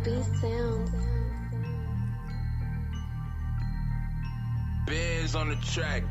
Biz on the track.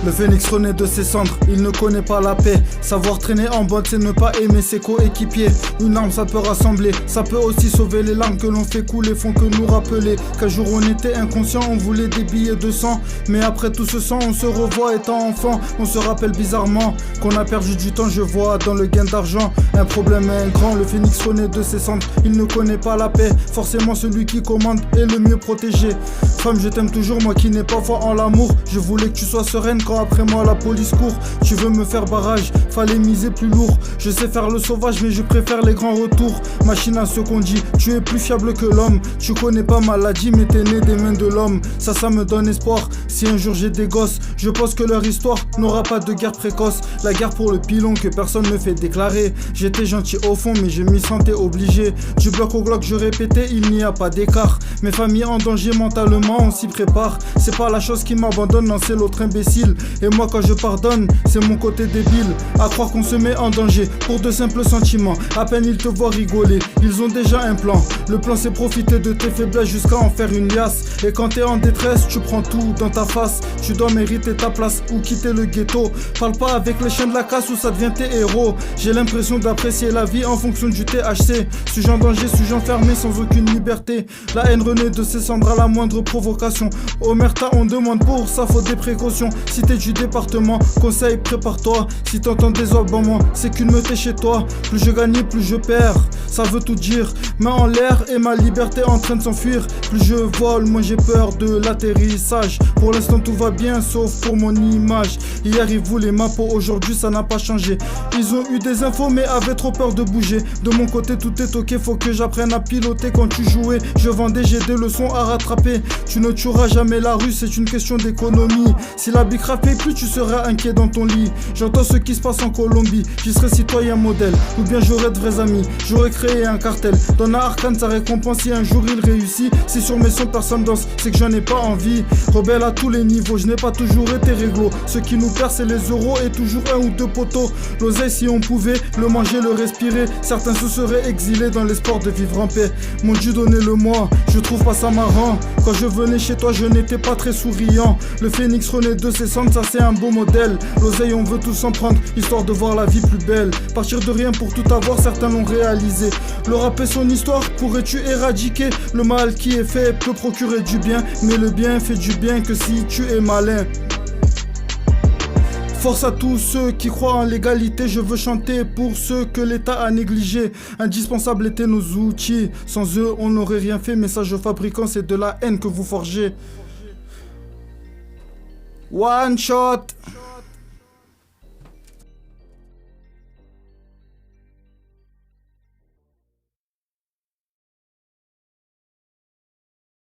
Le phénix renaît de ses cendres, il ne connaît pas la paix. Savoir traîner en bande, c'est ne pas aimer ses coéquipiers. Une arme, ça peut rassembler, ça peut aussi sauver. Les larmes que l'on fait couler font que nous rappeler qu'un jour on était inconscient, on voulait des billets de sang. Mais après tout ce sang, on se revoit étant enfant. On se rappelle bizarrement qu'on a perdu du temps, je vois dans le gain d'argent un problème grand. Le phénix renaît de ses cendres, il ne connaît pas la paix. Forcément celui qui commande est le mieux protégé. Femme, je t'aime toujours, moi qui n'ai pas foi en l'amour. Je voulais que tu sois sereine quand après moi la police court. Tu veux me faire barrage, fallait miser plus lourd. Je sais faire le sauvage mais je préfère les grands retours. Machine à ce qu'on dit, tu es plus fiable que l'homme. Tu connais pas maladie mais t'es né des mains de l'homme. Ça me donne espoir, si un jour j'ai des gosses. Je pense que leur histoire n'aura pas de guerre précoce. La guerre pour le pilon que personne ne fait déclarer. J'étais gentil au fond mais je m'y sentais obligé. Du bloc au glock je répétais, il n'y a pas d'écart. Mes familles en danger mentalement, on s'y prépare. C'est pas la chose qui m'abandonne, non c'est l'autre imbécile. Et moi quand je pardonne, c'est mon côté débile. À croire qu'on se met en danger pour de simples sentiments. À peine ils te voient rigoler, ils ont déjà un plan. Le plan c'est profiter de tes faiblesses jusqu'à en faire une liasse. Et quand t'es en détresse, tu prends tout dans ta face. Tu dois mériter ta place ou quitter le ghetto. Parle pas avec les chiens de la casse ou ça devient tes héros. J'ai l'impression d'apprécier la vie en fonction du THC. Suis-je en danger, suis-je enfermé sans aucune liberté. La haine renaît de ses cendres à la moindre provocation. Omerta on demande pour ça faut des précautions. Si t'es du département, conseil prépare-toi. Si t'entends des aboiements, c'est qu'une meute est chez toi. Plus je gagne, plus je perds, ça veut tout dire. Main en l'air et ma liberté en train de s'enfuir. Plus je vole, moins j'ai peur de l'atterrissage. Pour l'instant tout va bien sauf pour mon image. Hier ils voulaient ma peau, aujourd'hui ça n'a pas changé. Ils ont eu des infos mais avaient trop peur de bouger. De mon côté tout est ok, faut que j'apprenne à piloter. Quand tu jouais, je vendais, j'ai des leçons à rattraper. Tu ne tueras jamais la rue, c'est une question d'économie. Si la bicrave paye plus, tu seras inquiet dans ton lit. J'entends ce qui se passe en Colombie, j'y serai citoyen modèle. Ou bien j'aurai de vrais amis, j'aurais créé un cartel. Dans la arcane, sa récompense si un jour il réussit. Si sur mes sons personne danse, c'est que j'en ai pas envie. Rebelle à tous les niveaux, je n'ai pas toujours été réglo. Ce qui nous perd c'est les euros et toujours un ou deux poteaux. L'oseille si on pouvait le manger, le respirer. Certains se seraient exilés dans l'espoir de vivre en paix. Mon Dieu donnez-le-moi, je trouve pas ça marrant. Quand je venais chez toi je n'étais pas très souriant. Le phénix renaît de ses cendres, ça c'est un beau modèle. L'oseille on veut tous en prendre, histoire de voir la vie plus belle. Partir de rien pour tout avoir, certains l'ont réalisé. Le rap est son histoire, pourrais-tu éradiquer le mal qui est fait peut procurer du bien. Mais le bien fait du bien que si tu es malin. Force à tous ceux qui croient en l'égalité, je veux chanter pour ceux que l'État a négligés. Indispensables étaient nos outils, sans eux on n'aurait rien fait. Message aux fabricants, c'est de la haine que vous forgez. One shot.